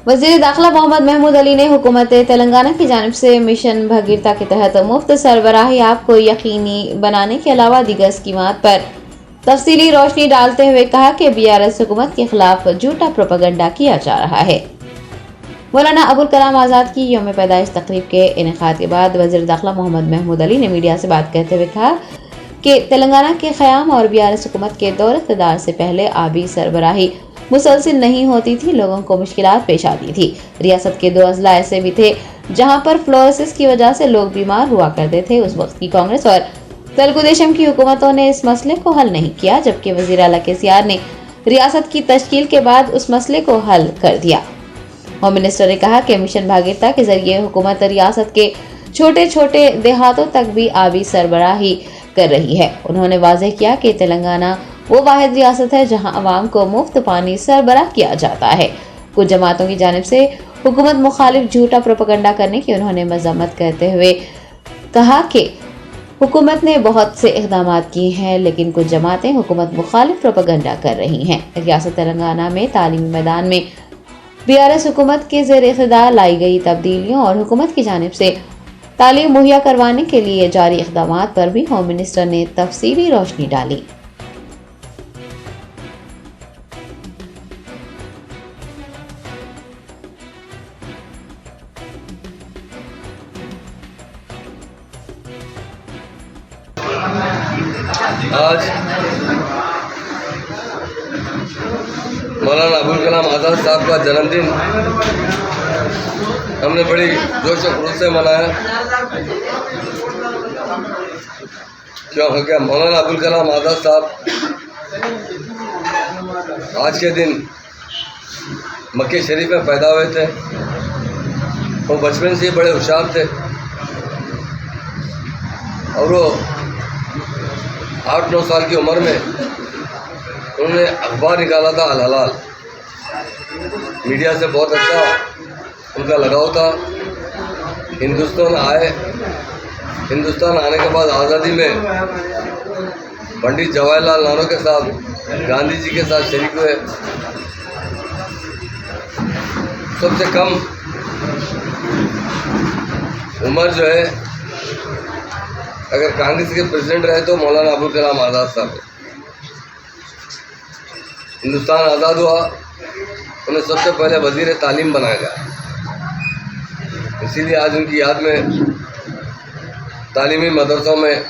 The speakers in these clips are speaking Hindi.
वज़ीर दाखिला मोहम्मद महमूद अली ने हुकूमत तेलंगाना की जानिब से मिशन भगीरथा के तहत मुफ्त सरबराही आप को यकीनी बनाने के अलावा दीगर स्कीमात पर तफसीली रोशनी डालते हुए कहा कि BRS हुकूमत के खिलाफ झूठा प्रोपेगेंडा किया जा रहा है। मौलाना अबुल कलाम आज़ाद की यौम पैदाइश तकरीब के इनेकाद के बाद वज़ीर दाखिला मोहम्मद महमूद अली ने मीडिया से बात करते हुए कहा कि तेलंगाना के क़याम और BRS हुकूमत के दौर इक़्तिदार से पहले आबी सरबराही मुसलसिल नहीं होती थी, लोगों को मुश्किलात पेश आती थी। रियासत के 2 अजला ऐसे भी थे जहां पर फ्लोरोसिस की वजह से लोग बीमार हुआ करते थे। उस वक्त की कांग्रेस और तेलुगु देशम की हुकूमतों ने इस मसले को हल नहीं किया, जबकि वज़ीर आला KCR ने रियासत की तश्कील के बाद उस मसले को हल कर दिया। होम मिनिस्टर ने कहा कि मिशन भागीरथा के जरिए हुकूमत रियासत के छोटे छोटे देहातों तक भी आबी सरबराही कर रही है। उन्होंने वाज़ेह किया कि तेलंगाना वो वाहिद रियासत है जहां अवाम को मुफ्त पानी सरबराह किया जाता है। कुछ जमातों की जानिब से हुकूमत मुखालिफ झूठा प्रोपेगेंडा करने की उन्होंने मजम्मत करते हुए कहा कि हुकूमत ने बहुत से इक़दाम किए हैं, लेकिन कुछ जमातें हुकूमत मुखालिफ प्रोपेगेंडा कर रही हैं। रियासत तेलंगाना में तालीमी मैदान में BRS हुकूमत के ज़ेर इक़्तिदार लाई गई तब्दीलियों और हुकूमत की जानिब से तालीम मुहैया करवाने के लिए जारी इक़दाम पर भी होम मिनिस्टर ने तफसीली रोशनी डाली। आज मौलाना अबुल कलाम आज़ाद साहब का जन्मदिन हमने बड़ी जोश और खरूश से मनाया। क्यों हो गया? मौलाना अबुल कलाम आज़ाद साहब आज के दिन मक्के शरीफ में पैदा हुए थे। वो बचपन से ही बड़े होशियार थे और वो 8-9 साल की उम्र में उन्होंने अखबार निकाला था अल हलाल। मीडिया से बहुत अच्छा उनका लगाव था। हिंदुस्तान आने के बाद आज़ादी में पंडित जवाहरलाल नेहरू के साथ, गांधी जी के साथ शरीक हुए। सबसे कम उम्र जो है अगर कांग्रेस के प्रेसिडेंट रहे तो मौलाना अबुल कलाम आज़ाद साहब। हिंदुस्तान आज़ाद हुआ, उन्हें सबसे पहले वज़ीर तालीम बनाया गया। इसीलिए आज उनकी याद में तालीमी मदरसों में,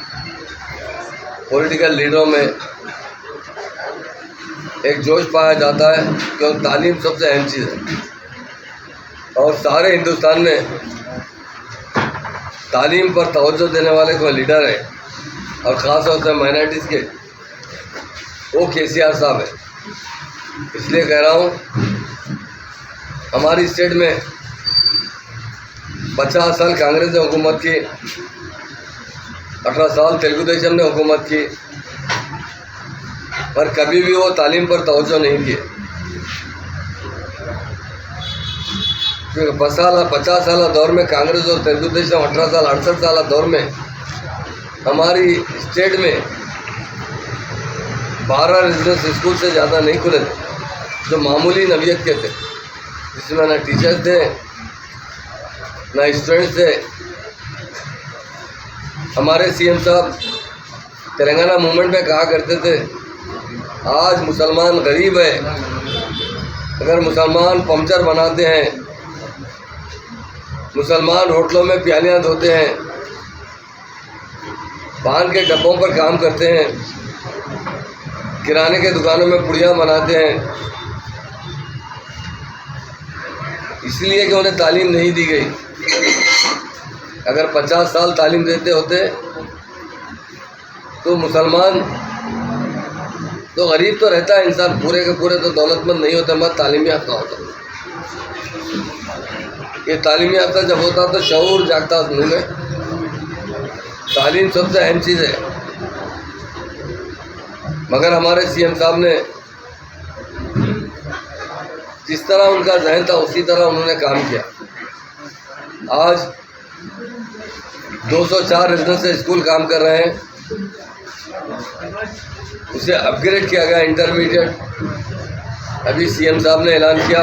पॉलिटिकल लीडरों में एक जोश पाया जाता है क्योंकि तालीम सबसे अहम चीज़ है और सारे हिंदुस्तान में तालीम पर तवज्जो देने वाले कोई लीडर है और ख़ास तौर से माइनॉरिटीज़ के, वो KCR साहब है। इसलिए कह रहा हूँ हमारी स्टेट में 50 साल कांग्रेस ने हुकूमत की, 18 साल तेलुगु देशम ने हुकूमत की, पर कभी भी वो तालीम पर तवज्जो नहीं किए। क्योंकि 50 साल दौर में कांग्रेस और तेलुगु देशम 18 साल 68 साल दौर में हमारी स्टेट में 12 रेजिडेंस स्कूल से ज़्यादा नहीं खुले थे जो मामूली नवियत के थे, जिसमें ना टीचर्स थे ना स्टूडेंट्स थे। हमारे CM साहब तेलंगाना मूवमेंट में कहा करते थे, आज मुसलमान गरीब है, अगर मुसलमान पंचर बनाते हैं, मुसलमान होटलों में प्यालियाँ धोते हैं, पान के डब्बों पर काम करते हैं, किराने के दुकानों में पुड़ियाँ बनाते हैं, इसलिए कि उन्हें तालीम नहीं दी गई। अगर 50 साल तालीम देते होते तो मुसलमान तो गरीब तो रहता है इंसान, पूरे के पूरे तो दौलतमंद नहीं होता, मत तालीम याफ्ता होता। ये तालीम याफ्ता जब होता तो शऊर जागता उन्हें में। तालीम सबसे अहम चीज़ है, मगर हमारे CM साहब ने जिस तरह उनका जहन था उसी तरह उन्होंने काम किया। आज 204 रेजिडेंशियल स्कूल काम कर रहे हैं, उसे अपग्रेड किया गया इंटरमीडिएट। अभी CM साहब ने ऐलान किया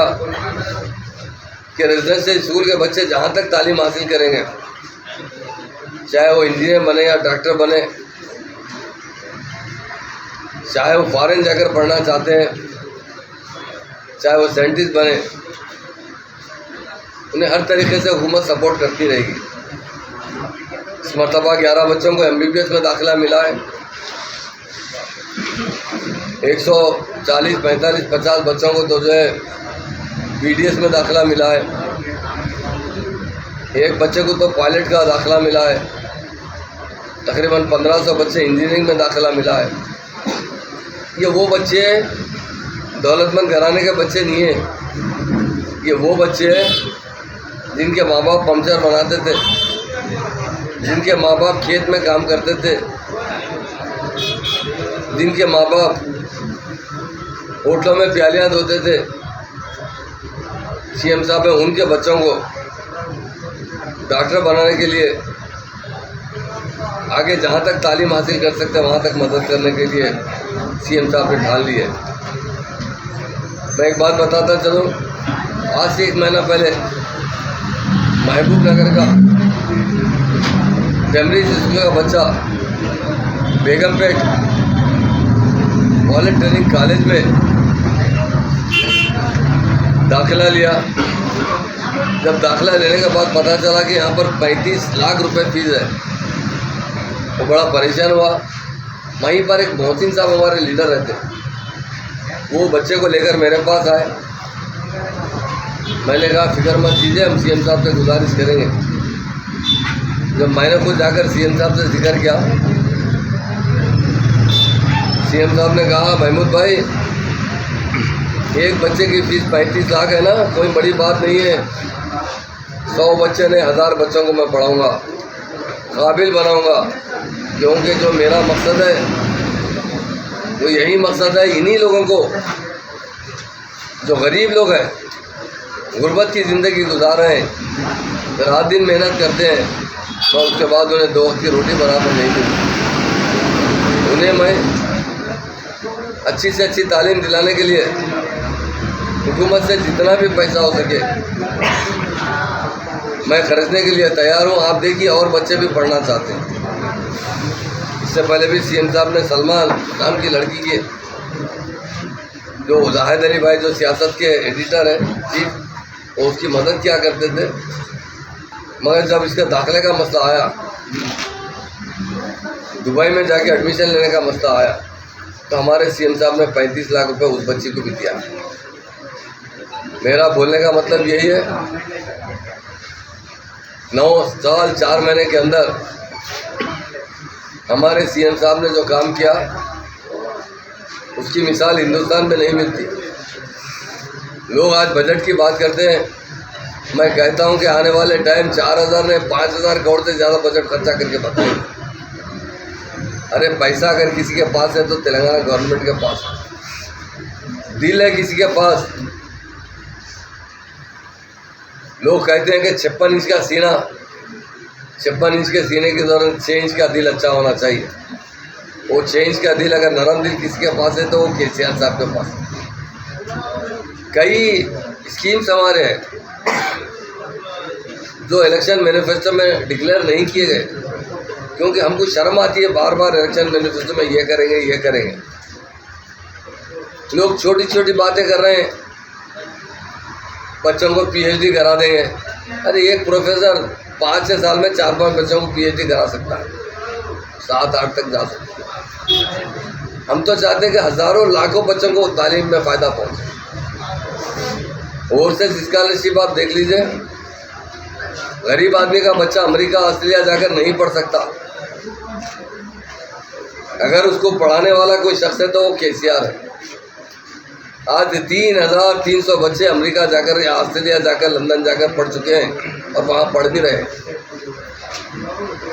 कि रेजिडेंशियल स्कूल के बच्चे जहाँ तक तालीम हासिल करेंगे, चाहे वो इंजीनियर बने या डॉक्टर बने, चाहे वो फॉरेन जाकर पढ़ना चाहते हैं, चाहे वो साइंटिस्ट बने, उन्हें हर तरीके से हुकूमत सपोर्ट करती रहेगी। इस मरतबा 11 बच्चों को MBBS में दाखिला मिला है। 140, 45, 50 बच्चों को तो जो है BDS में दाखिला मिला है। एक बच्चे को तो पायलट का दाखिला मिला है। तकरीबन 1500 बच्चे इंजीनियरिंग में दाखिला मिला है। ये वो बच्चे दौलतमंद घराने के बच्चे नहीं हैं। ये वो बच्चे जिनके माँ बाप पंचर बनाते थे, जिनके माँ बाप खेत में काम करते थे, जिनके माँ बाप होटलों में प्यालियाँ धोते थे। CM साहब ने उनके बच्चों को डॉक्टर बनाने के लिए आगे जहाँ तक तालीम हासिल कर सकते हैं वहाँ तक मदद करने के लिए CM साहब ने ठान ली है। मैं एक बात बताता चलूँ, आज से 1 महीना पहले महबूब नगर का कैम्ब्रिज स्कूल का बच्चा बेगमपेट पॉलिटेक्निक कॉलेज में दाखिला लिया। जब दाखिला लेने के बाद पता चला कि यहाँ पर 35 लाख रुपए फीस है, वो बड़ा परेशान हुआ। वहीं पर एक मोहसिन साहब हमारे लीडर रहते, वो बच्चे को लेकर मेरे पास आए। मैंने कहा फिक्र मत कीजिए, हम CM साहब से गुजारिश करेंगे। जब मैंने खुद जाकर CM साहब से जिक्र किया, CM साहब ने कहा महमूद भाई, एक बच्चे की फीस 35 लाख है ना, कोई बड़ी बात नहीं है। 100 बच्चे ने 1000 बच्चों को मैं पढ़ाऊँगा, काबिल बनाऊँगा। क्योंकि जो मेरा मकसद है वो यही मकसद है, इन्हीं लोगों को जो गरीब लोग हैं, गुर्बत की ज़िंदगी गुजार रहे हैं, रात दिन मेहनत करते हैं, और उसके बाद उन्हें 2 वक्त की रोटी बराबर नहीं मिलती। उन्हें मैं अच्छी से अच्छी तालीम दिलाने के लिए हुकूमत से जितना भी पैसा हो सके मैं खर्चने के लिए तैयार हूँ। आप देखिए और बच्चे भी पढ़ना चाहते हैं। इससे पहले भी CM साहब ने सलमान नाम की लड़की के, जो जाहिद अली भाई जो सियासत के एडिटर हैं चीफ, वो उसकी मदद किया करते थे। मगर जब इसका दाखिले का मसला आया, दुबई में जाके एडमिशन लेने का मसला आया, तो हमारे CM साहब ने 35 लाख रुपए उस बच्ची को भी दिया। मेरा बोलने का मतलब यही है, 9 साल 4 महीने के अंदर हमारे CM साहब ने जो काम किया, उसकी मिसाल हिंदुस्तान में नहीं मिलती। लोग आज बजट की बात करते हैं, मैं कहता हूं कि आने वाले टाइम 4000 ने 5000 करोड़ से ज़्यादा बजट खर्चा करके बताएंगे। अरे पैसा अगर किसी के पास है तो तेलंगाना गवर्नमेंट के पास है, दिल है किसी के पास। लोग कहते हैं कि 56 इंच का सीना, 56 इंच के सीने के दौरान 6 इंच का दिल अच्छा होना चाहिए। वो 6 इंच का दिल अगर नरम दिल किसी के पास है तो वो KCR साहब के पास है। कई स्कीम्स हमारे हैं जो इलेक्शन मैनिफेस्टो में डिक्लेयर नहीं किए गए, क्योंकि हमको शर्म आती है बार बार इलेक्शन मैनिफेस्टो में ये करेंगे ये करेंगे। लोग छोटी छोटी बातें कर रहे हैं, बच्चों को PhD करा देंगे। अरे एक प्रोफेसर 5-6 साल में 4-5 बच्चों को PhD करा सकता है, 7-8 तक जा सकता है। हम तो चाहते हैं कि हज़ारों लाखों बच्चों को तालीम में फ़ायदा पहुँचे। ओवरसीज स्कॉलरशिप आप देख लीजिए, गरीब आदमी का बच्चा अमेरिका ऑस्ट्रेलिया जाकर नहीं पढ़ सकता। अगर उसको पढ़ाने वाला कोई शख्स है तो वो KCR है। आज 3300 बच्चे अमेरिका जाकर या ऑस्ट्रेलिया जाकर लंदन जाकर पढ़ चुके हैं और वहाँ पढ़ भी रहे।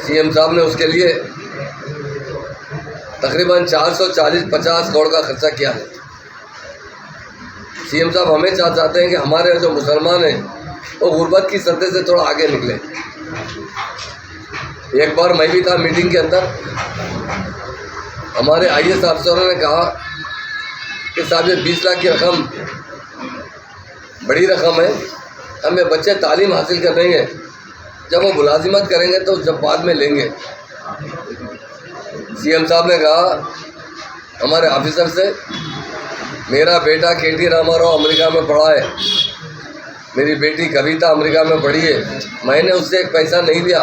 CM साहब ने उसके लिए तकरीबन 440-50 करोड़ का खर्चा किया है। CM साहब हमें चाहते हैं कि हमारे जो मुसलमान हैं वो गुर्बत की सतह से थोड़ा आगे निकले। एक बार मैं भी था मीटिंग के अंदर, हमारे IAS अफसरों ने कहा कि साहब ये 20 लाख की रकम बड़ी रकम है, हमें बच्चे तालीम हासिल कर लेंगे, जब वो मुलाजिमत करेंगे तो जब बाद में लेंगे। सीएम साहब ने कहा हमारे ऑफिसर से, मेरा बेटा KT रामाराव अमेरिका में पढ़ा है, मेरी बेटी कविता अमेरिका में पढ़ी है, मैंने उससे एक पैसा नहीं लिया,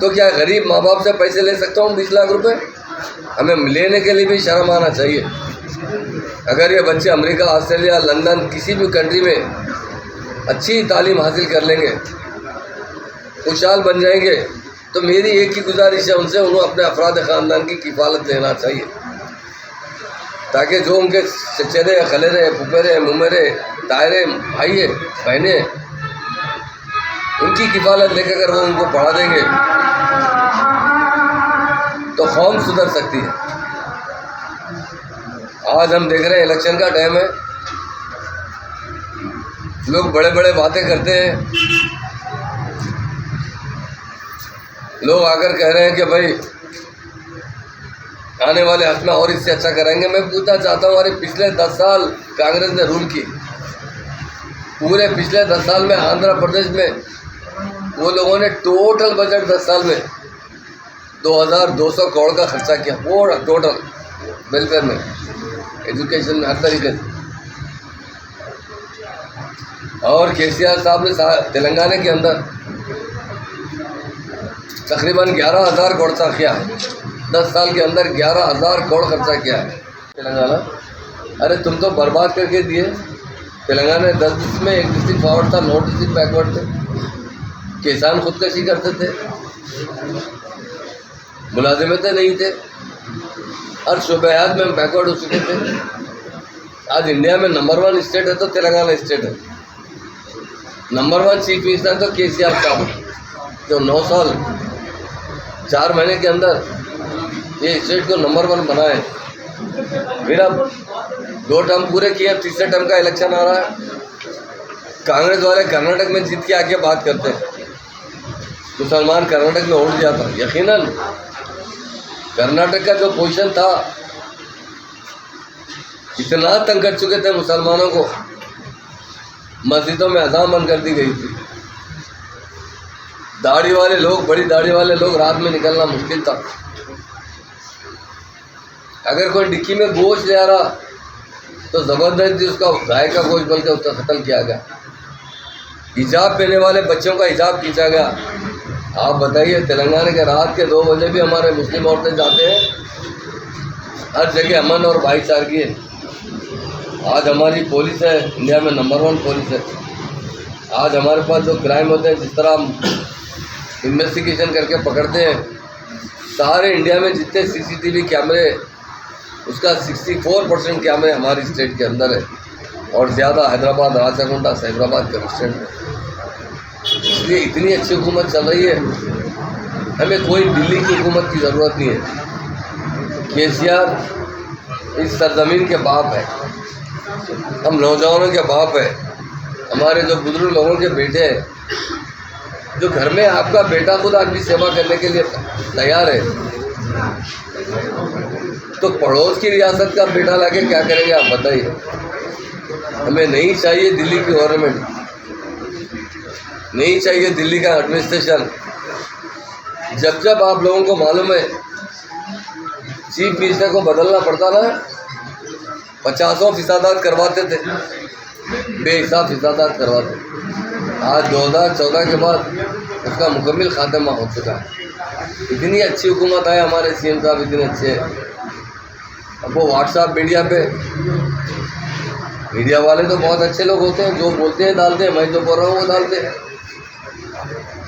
तो क्या गरीब माँ बाप से पैसे ले सकता हूँ 20 लाख रुपए? हमें लेने के लिए भी शर्म आना चाहिए। अगर ये बच्चे अमेरिका, ऑस्ट्रेलिया, लंदन, किसी भी कंट्री में अच्छी तालीम हासिल कर लेंगे, खुशहाल बन जाएंगे, तो मेरी एक ही गुजारिश है उनसे, उन्हें अपने अफराद ख़ानदान की किफ़ालत लेना चाहिए, ताकि जो उनके चचेरे, खलेरे, फुफेरे, मुमेरे, तायरे, भाई है, बहने, उनकी किफ़ालत लेकर अगर वो उनको पढ़ा देंगे तो कौम सुधर सकती है। आज हम देख रहे हैं इलेक्शन का टाइम है, लोग बड़े बड़े बातें करते हैं, लोग आकर कह रहे हैं कि भाई आने वाले हफ्ते में और इससे अच्छा करेंगे। मैं पूछना चाहता हूँ, हमारे पिछले 10 साल कांग्रेस ने रूल की, पूरे पिछले 10 साल में आंध्र प्रदेश में वो लोगों ने टोटल बजट 10 साल में 2200 करोड़ का खर्चा किया, पूरा टोटल वेलफेयर में, एजुकेशन में, हर तरीके से। और KCR साहब ने तेलंगाना के अंदर तकरीबन 11,000 करोड़ खर्चा किया है, 10 साल के अंदर 11,000 करोड़ खर्चा किया है तेलंगाना। अरे तुम तो बर्बाद करके दिए। तेलंगाना 10 डिस्ट्रिक्ट में 1 डिस्ट्रिक्ट फॉरवर्ड था, 9 डिस्ट्रिक्ट बैकवर्ड थे, किसान खुदकशी करते थे, मुलाजिमतें नहीं थे, हर शोबेयात में बैकवर्ड हो चुके थे। आज इंडिया में नंबर 1 स्टेट है तो तेलंगाना स्टेट है, नंबर 1 चीफ मिनिस्टर तो KCR साहब, जो 9 साल 4 महीने के अंदर ये स्टेट को नंबर 1 बनाए। फिर अब 2 टर्म पूरे किए, अब तीसरे टर्म का इलेक्शन आ रहा है। कांग्रेस वाले कर्नाटक में जीत के आके बात करते हैं, मुसलमान कर्नाटक में उठ जाता। यकीनन कर्नाटक का जो पोजीशन था, इतना तंग कर चुके थे मुसलमानों को, मस्जिदों में अज़ान बंद कर दी गई थी। दाढ़ी वाले लोग, बड़ी दाढ़ी वाले लोग, रात में निकलना मुश्किल था। अगर कोई डिक्की में गोश्त ले आ रहा तो ज़बरदस्ती उसका गाय का गोश्त बल्कि उसका कत्ल किया गया। हिजाब पहने वाले बच्चों का हिजाब खींचा गया। आप बताइए, तेलंगाना के रात के 2 बजे भी हमारे मुस्लिम औरतें जाते हैं, हर जगह अमन और भाईचारगी है। आज हमारी पुलिस है, इंडिया में नंबर 1 पुलिस है। आज हमारे पास जो क्राइम होते हैं, जिस तरह हम इन्वेस्टिगेशन करके पकड़ते हैं, सारे इंडिया में जितने CCTV कैमरे, उसका 64% कैमरे हमारी स्टेट के अंदर है, और ज़्यादा हैदराबाद, राजकोंडा, साइबराबाद कमिश्नरेट में। इसलिए इतनी अच्छी हुकूमत चल रही है, हमें कोई दिल्ली की हुकूमत की ज़रूरत नहीं है। KCR इस सरजमीन के बाप है, हम नौजवानों के बाप है, हमारे जो बुजुर्ग लोगों के बेटे हैं। जो घर में आपका बेटा खुद आपकी सेवा करने के लिए तैयार है, तो पड़ोस की रियासत का बेटा लाके क्या करेंगे आप बताइए। हमें नहीं चाहिए दिल्ली की गवर्नमेंट, नहीं चाहिए दिल्ली का एडमिनिस्ट्रेशन। जब जब आप लोगों को मालूम है चीफ मिनिस्टर को बदलना पड़ता ना, 50 फिसादात करवाते थे, बेहिसाब फिसादात करवाते। आज 2014 के बाद उसका मुकम्मल खात्मा हो चुका है। इतनी अच्छी हुकूमत है, हमारे CM साहब इतने अच्छे हैं। अब वो व्हाट्सएप मीडिया वाले तो बहुत अच्छे लोग होते हैं, जो बोलते हैं डालते हैं, मैं जो बोल रहा हूँ वो डालते हैं।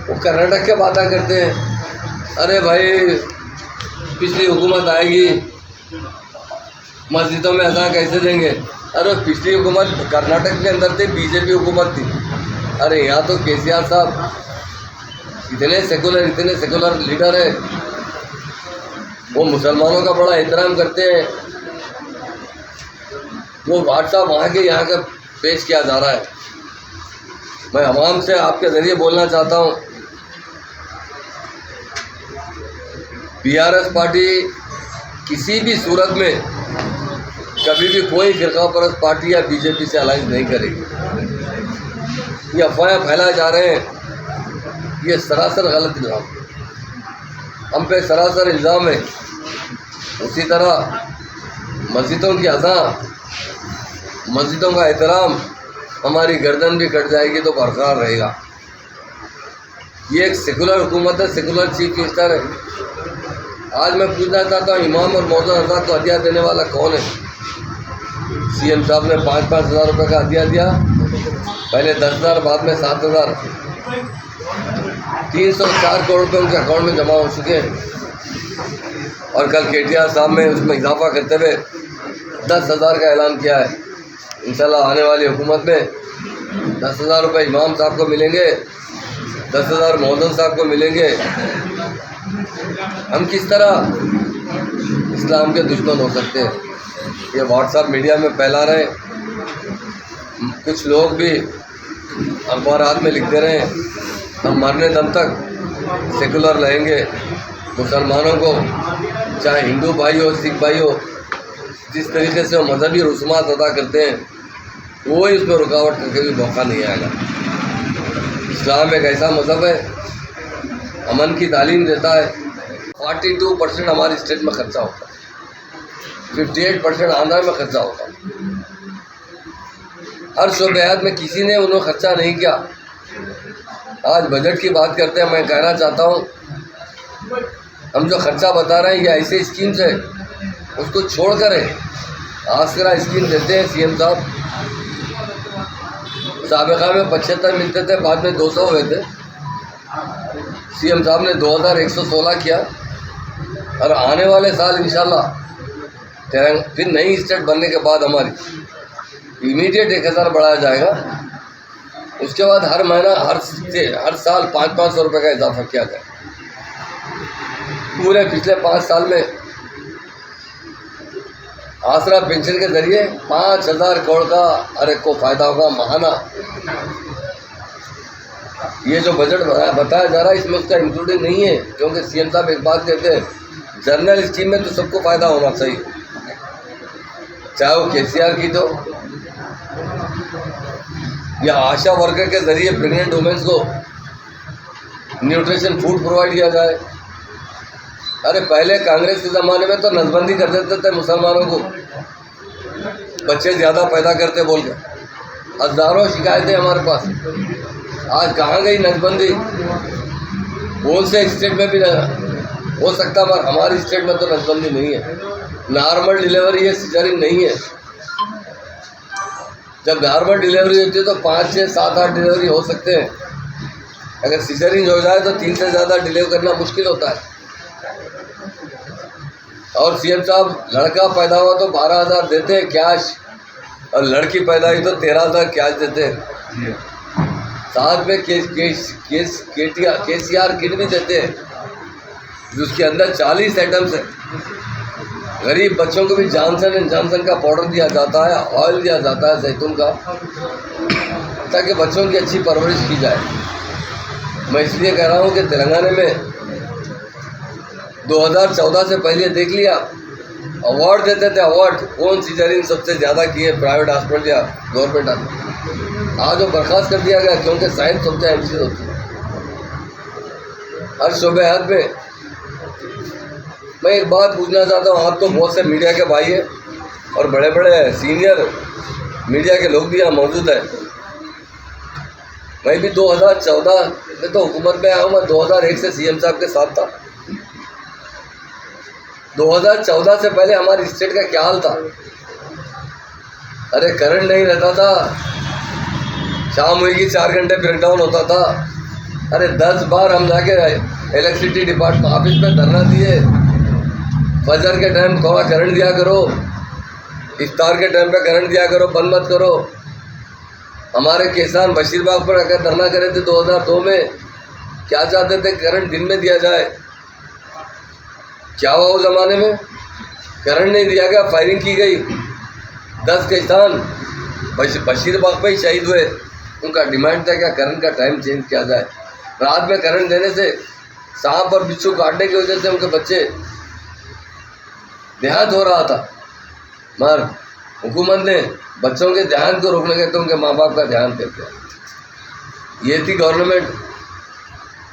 वो कर्नाटक के बातें करते हैं, अरे भाई पिछली हुकूमत आएगी, मस्जिदों में अज़ान कैसे देंगे। अरे पिछली हुकूमत कर्नाटक के अंदर थी, BJP हुकूमत थी। अरे यहाँ तो KCR साहब इतने सेकुलर लीडर है, वो मुसलमानों का बड़ा एहतराम करते हैं। वो व्हाट्सएप वहाँ के यहाँ का पेश किया जा रहा है। मैं आवाम से आपके ज़रिए बोलना चाहता हूँ, BRS पार्टी किसी भी सूरत में कभी भी कोई फ़िरका परस्त पार्टी या BJP से अलाइंस नहीं करेगी। ये अफवाहें फैलाए जा रहे हैं, ये सरासर गलत इल्ज़ाम, हम पे सरासर इल्ज़ाम है। उसी तरह मस्जिदों की अज़ां, मस्जिदों का एहतराम, हमारी गर्दन भी कट जाएगी तो बरकरार रहेगा। ये एक सेकुलर हुकूमत है, सेकुलर चीफ मिनिस्टर है। आज मैं पूछना चाहता हूँ, इमाम और मौजूद हज़रात को हदिया देने वाला कौन है? सीएम साहब ने 5-5 हज़ार रुपये का हदिया दिया, पहले 10,000, बाद में 7,000, 304 करोड़ रुपये उनके अकाउंट में जमा हो चुके हैं। और कल केटीआर साहब ने उसमें इजाफा करते हुए 10,000 का ऐलान किया है। इंशाल्लाह आने वाली हुकूमत में 10,000 रुपये इमाम साहब को मिलेंगे, 10,000 मौजूद साहब को मिलेंगे। हम किस तरह इस्लाम के दुश्मन हो सकते हैं? ये व्हाट्सएप मीडिया में फैला रहे हैं, कुछ लोग भी अखबारात में लिखते रहे हम मरने दम तक सेकुलर रहेंगे। मुसलमानों को, चाहे हिंदू भाई हो, सिख भाई हो, जिस तरीके से वो मजहबी रसूमात अदा करते हैं, वो इसमें रुकावट करके भी मौका नहीं आएगा। इस्लाम एक ऐसा मज़हब है, अमन की तालीम देता है। 42% हमारे स्टेट में खर्चा होता है, 58% आंध्र में खर्चा होता है। हर शोबेहत में किसी ने उन्होंने खर्चा नहीं किया। आज बजट की बात करते हैं, मैं कहना चाहता हूँ, हम जो खर्चा बता रहे हैं ये ऐसे स्कीम्स है, उसको छोड़ कर आसरा स्कीम देते हैं सीएम साहब। साबिका में 75 मिलते थे, बाद में 200 हुए थे। सीएम साहब ने 2116 किया और आने वाले साल इंशाल्लाह फिर नई स्टेट बनने के बाद हमारी इमीडिएट 1000 बढ़ाया जाएगा। उसके बाद हर महीना हर साल 500-500 रुपये का इजाफा किया जाए। पूरे पिछले 5 साल में आसरा पेंशन के जरिए 5,000 करोड़ का हर एक को फ़ायदा होगा महाना। ये जो बजट बताया जा रहा है इसमें उसका इंक्लूडिंग नहीं है, क्योंकि सीएम साहब एक बात कहते हैं, जनरल स्कीम में तो सबको फ़ायदा होना चाहिए, चाहे वो केसीआर की तो या आशा वर्कर के जरिए प्रेग्नेंट वुमेन्स को न्यूट्रिशन फूड प्रोवाइड किया जाए। अरे पहले कांग्रेस के ज़माने में तो नसबंदी कर देते थे मुसलमानों को, बच्चे ज़्यादा पैदा करते बोल के, हज़ारों शिकायतें हमारे पास। आज कहाँ गई नसबंदी? कौन से स्टेट में भी हो सकता, पर हमारी स्टेट में तो नसबंदी नहीं है। नॉर्मल डिलीवरी है, सिजरिन नहीं है। जब नॉर्मल डिलीवरी होती है तो 5, 6, 7, 8 डिलीवरी हो सकते हैं। अगर सिजरिन हो जाए तो 3 से ज़्यादा डिलीवर करना मुश्किल होता है। और सीएम साहब लड़का पैदा हुआ तो 12,000 देते हैं कैश, और लड़की पैदा हुई तो 13,000 कैश देते हैं। साथ में केसीआर किट भी देते हैं, जिसके अंदर 40 आइटम्स है। गरीब बच्चों को भी जॉनसन एंड जॉनसन का पाउडर दिया जाता है, ऑयल दिया जाता है जैतून का, ताकि बच्चों की अच्छी परवरिश की जाए। मैं इसलिए कह रहा हूँ कि तेलंगाना में 2014 से पहले देख लिया, अवार्ड देते थे, अवार्ड कौन सिजरिन सबसे ज़्यादा किए, प्राइवेट हॉस्पिटल या गवर्नमेंट हॉस्पिटल। आज वो बर्खास्त कर दिया गया, क्योंकि साइंस सबसे अहम चीज़ होती है हर शोबे हाथ में। मैं एक बात पूछना चाहता हूँ, आप तो बहुत से मीडिया के भाई हैं और बड़े बड़े सीनियर मीडिया के लोग भी यहाँ मौजूद हैं। मैं भी 2014 में तो हुकूमत में आया हूँ, मैं 2001 से सीएम साहब के साथ था। 2014 से पहले हमारी स्टेट का क्या हाल था? अरे करंट नहीं रहता था, शाम हुई कि 4 घंटे ब्रेकडाउन होता था। अरे 10 बार हम जाके इलेक्ट्रिसिटी डिपार्टमेंट ऑफिस में धरना दिए, फजर के टाइम थोड़ा करंट दिया करो, इफ्तार के टाइम पे करंट दिया करो, बंद मत करो। हमारे किसान बशीरबाग पर अगर धरना करे थे 2002 में, क्या चाहते थे? करंट दिन में दिया जाए। क्या हुआ उस ज़माने में? करंट नहीं दिया गया, फायरिंग की गई। 10 किसान बशीरबाग पे ही शहीद हुए। उनका डिमांड था क्या करंट का टाइम चेंज किया जाए। रात में करंट देने से सांप और बिच्छू काटने की वजह से उनके बच्चे देहांत हो रहा था, मगर हुकूमत ने बच्चों के ध्यान को रोकने के तो उनके माँ बाप का ध्यान देते हैं। ये थी गवर्नमेंट।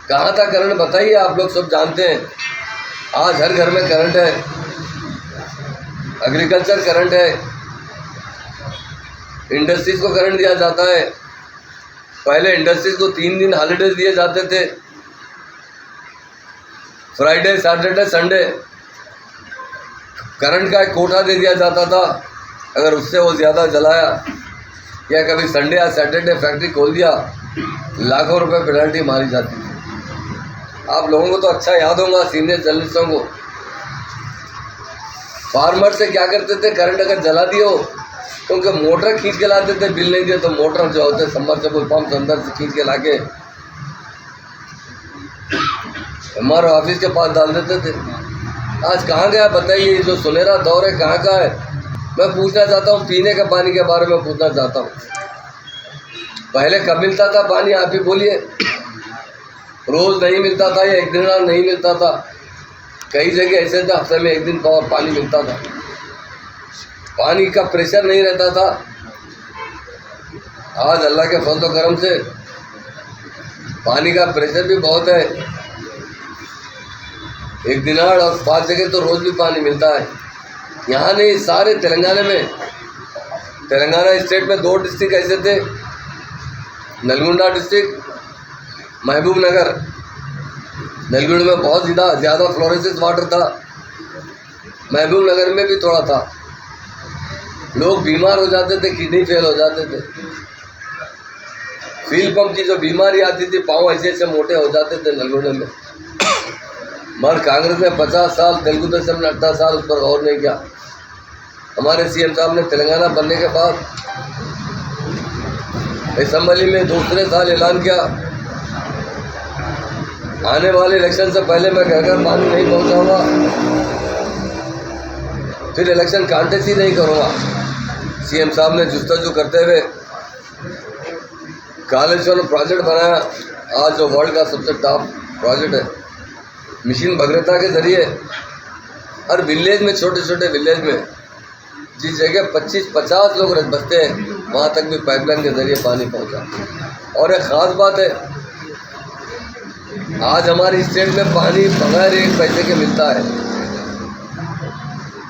कहाँ था करंट बताइए, आप लोग सब जानते हैं। आज हर घर में करंट है, एग्रीकल्चर करंट है, इंडस्ट्रीज को करंट दिया जाता है। पहले इंडस्ट्रीज को 3 दिन हॉलीडेज दिए जाते थे, फ्राइडे सैटरडे संडे करंट का एक कोटा दे दिया जाता था। अगर उससे वो ज़्यादा जलाया या कभी संडे या सैटरडे फैक्ट्री खोल दिया, लाखों रुपए पेनल्टी मारी जाती थी। आप लोगों को तो अच्छा याद होगा, सीनियर जर्नलिस्टों को। फार्मर से क्या करते थे, करंट अगर जला दिए हो तो उनके मोटर खींच के लाते थे, बिल नहीं दिए तो मोटर जो होते सबमर्सिबल पंप अंदर से खींच के लाके हमारे ऑफिस के पास डाल देते थे। आज कहाँ गया बताइए, ये जो सुनहरा दौर है कहाँ का है। मैं पूछना चाहता हूँ, पीने के पानी के बारे में पूछना चाहता हूँ। पहले कब मिलता था पानी, आप ही बोलिए। रोज़ नहीं मिलता था या एक दिन नहीं मिलता था। कई जगह ऐसे थे हफ्ते में 1 दिन पानी मिलता था। पानी का प्रेशर नहीं रहता था। आज अल्लाह के फजल करम से पानी का प्रेशर भी बहुत है। 1 दिन और 5 जगह तो रोज़ भी पानी मिलता है। यहाँ नहीं, सारे तेलंगाना में, तेलंगाना स्टेट में 2 डिस्ट्रिक्ट ऐसे थे, नलगुंडा डिस्ट्रिक्ट, महबूब नगर। नलगुंडा में बहुत ज़्यादा फ्लोरेसिस वाटर था, महबूब नगर में भी थोड़ा था। लोग बीमार हो जाते थे, किडनी फेल हो जाते थे। फील पंप की जो बीमारी आती थी, पाँव ऐसे ऐसे मोटे हो जाते थे नलगुंडा में। मगर कांग्रेस ने 50 साल, तेलुगु देशम ने 18 साल उस पर गौर नहीं किया। हमारे सीएम साहब ने तेलंगाना बनने के बाद असेंबली में दूसरे साल ऐलान किया, आने वाले इलेक्शन से पहले मैं घर घर पानी नहीं पहुंचाऊंगा, फिर इलेक्शन कांटेस्ट ही नहीं करूंगा। सीएम साहब ने जुस्तजू करते हुए कालेश्वर प्रोजेक्ट बनाया, आज जो वर्ल्ड का सबसे टॉप प्रोजेक्ट है। मिशन भगीरथ के जरिए हर विलेज में, छोटे छोटे विलेज में जिस जगह 25-50 लोग बसते हैं, वहाँ तक भी पाइपलाइन के जरिए पानी पहुँचा। और एक ख़ास बात है, आज हमारी स्टेट में पानी बगैर 1 पैसे के मिलता है।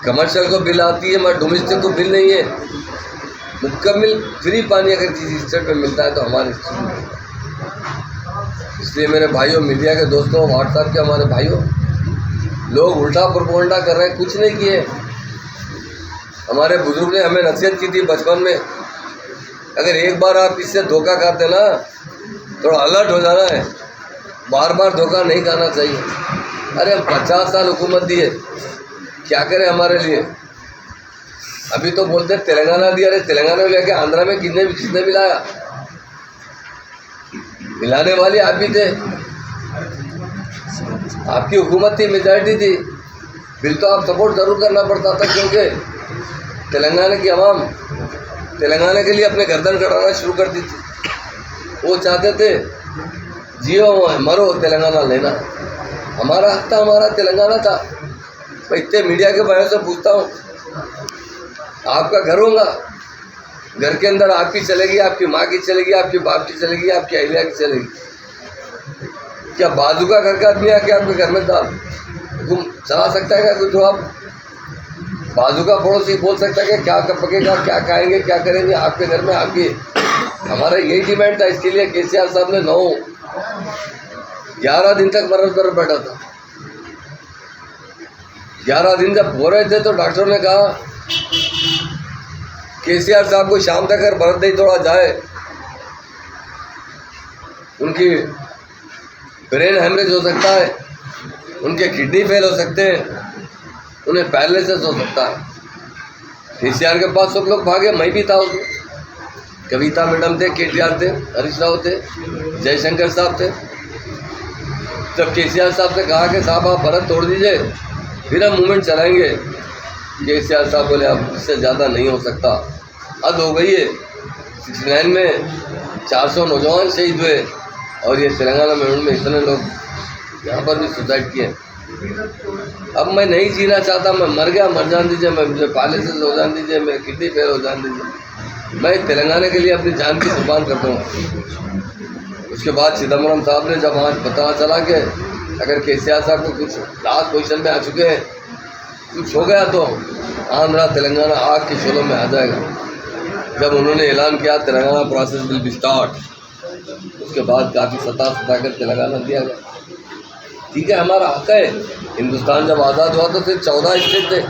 कमर्शियल को बिल आती है मगर डोमेस्टिक को बिल नहीं है। मुकम्मल फ्री पानी अगर किसी स्टेट में मिलता है तो हमारे स्टेट में मिलता है। इसलिए मेरे भाइयों, मीडिया के दोस्तों, व्हाट्सएप के हमारे भाइयों, लोग उल्टा प्रोपेगेंडा कर रहे हैं, कुछ नहीं किए। हमारे बुजुर्ग ने हमें नसीहत की थी बचपन में, अगर एक बार आप इससे धोखा खाते ना, थोड़ा अलर्ट हो जाना है, बार बार धोखा नहीं खाना चाहिए। अरे हम 50 साल हुकूमत दिए, क्या करें हमारे लिए। अभी तो बोलते तेलंगाना दिया, अरे तेलंगाना में लेके आंध्रा में किसने मिलाया, मिलाने वाले आप भी थे, आपकी हुकूमत थी, मेजॉरिटी थी, बिल तो आप सपोर्ट ज़रूर करना पड़ता था, क्योंकि तेलंगाना की आवाम तेलंगाना के लिए अपने गर्दन कटाना शुरू कर दी थी। वो चाहते थे जियो मरो, तेलंगाना लेना। हमारा हक था, हमारा तेलंगाना था। मैं इतने मीडिया के भाइयों से पूछता हूँ, आपका घर होगा, घर के अंदर आपकी चलेगी, आपकी माँ की चलेगी, आपके बाप की चलेगी, आपकी अहलिया की चलेगी। क्या बाजू का घर का आदमी आके आपके घर में दाल तुम चला सकता है क्या कुछ? आप बाजू का पड़ोसी बोल सकता है कि क्या पकेगा, क्या खाएंगे, क्या करेंगे आपके घर में? आपकी हमारा यही डिमांड था। इसके लिए केसीआर साहब ने 11 दिन तक मरद पर बैठा था। 11 दिन जब हो रहे थे तो डॉक्टर ने कहा केसीआर साहब को शाम तक अगर मरद नहीं तोड़ा जाए, उनकी ब्रेन हेमरेज हो सकता है, उनके किडनी फेल हो सकते हैं, उन्हें पैरालिसिस हो सकता है। केसीआर के पास सब लोग भागे, मैं भी था उसमें। कविता मैडम थे, केटीआर थे, हरीश राव थे, जयशंकर साहब थे। जब केसीआर साहब से कहा कि साहब आप भरत तोड़ दीजिए फिर हम मूवमेंट चलाएंगे, केसीआर साहब बोले अब इससे ज़्यादा नहीं हो सकता, हद हो गई है। 69 में 400 नौजवान शहीद हुए और ये तेलंगाना में इतने लोग यहाँ पर भी सुसाइड किए। अब मैं नहीं जीना चाहता, मैं मर गया, मर जान दीजिए, मैं मुझे पैरालिसिस हो जान दीजिए, मेरे किडनी फेल हो जान दीजिए, मैं तेलंगाना के लिए अपनी जान की कुर्बान कर दूँगा। उसके बाद चिदम्बरम साहब ने जब आज पता चला कि अगर केसीआर साहब को कुछ लास्ट पोजीशन में आ चुके हैं, कुछ हो गया तो आंध्रा तेलंगाना आग के शोलों में आ जाएगा। जब उन्होंने ऐलान किया Telangana process will be start, उसके बाद काफ़ी सता कर तेलंगाना दिया गया। ठीक है, हमारा हक है। हिंदुस्तान जब आज़ाद हुआ तो सिर्फ 14 स्टेट थे,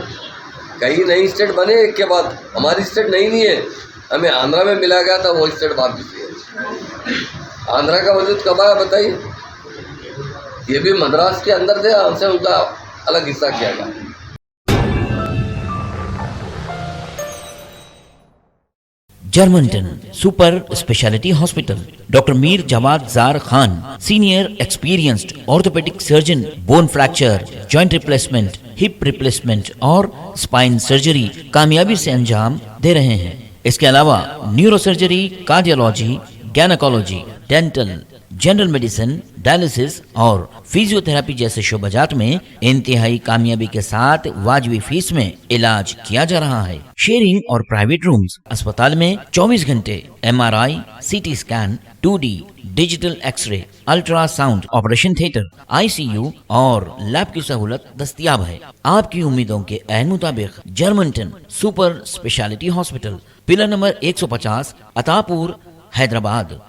कई नई स्टेट बने एक के बाद। हमारी स्टेट नहीं है, हमें आंध्रा में मिला गया था, वो स्टेट वापस है। आंध्रा का वजूद कब आया बताइए? ये भी मद्रास के अंदर थे, हमसे उनका अलग हिस्सा किया गया। Germanton super speciality hospital, doctor Mir Jawad Zar Khan, senior experienced orthopaedic surgeon, bone fracture, joint replacement, hip replacement और स्पाइन सर्जरी कामयाबी से अंजाम दे रहे हैं। इसके अलावा neuro surgery, cardiology, gynaecology, dental, general medicine, dialysis और फिजियोथेरेपी जैसे शोबाजात में इंतहाई कामयाबी के साथ वाजबी फीस में इलाज किया जा रहा है। शेयरिंग और प्राइवेट रूम्स, अस्पताल में 24 घंटे MRI, CT scan, 2D digital x ray, ultrasound, operation theatre, ICU और लैब की सहूलत दस्तयाब है। आपकी उम्मीदों के ऐन मुताबिक Germanton super speciality hospital, pillar number 150, Attapur, Hyderabad.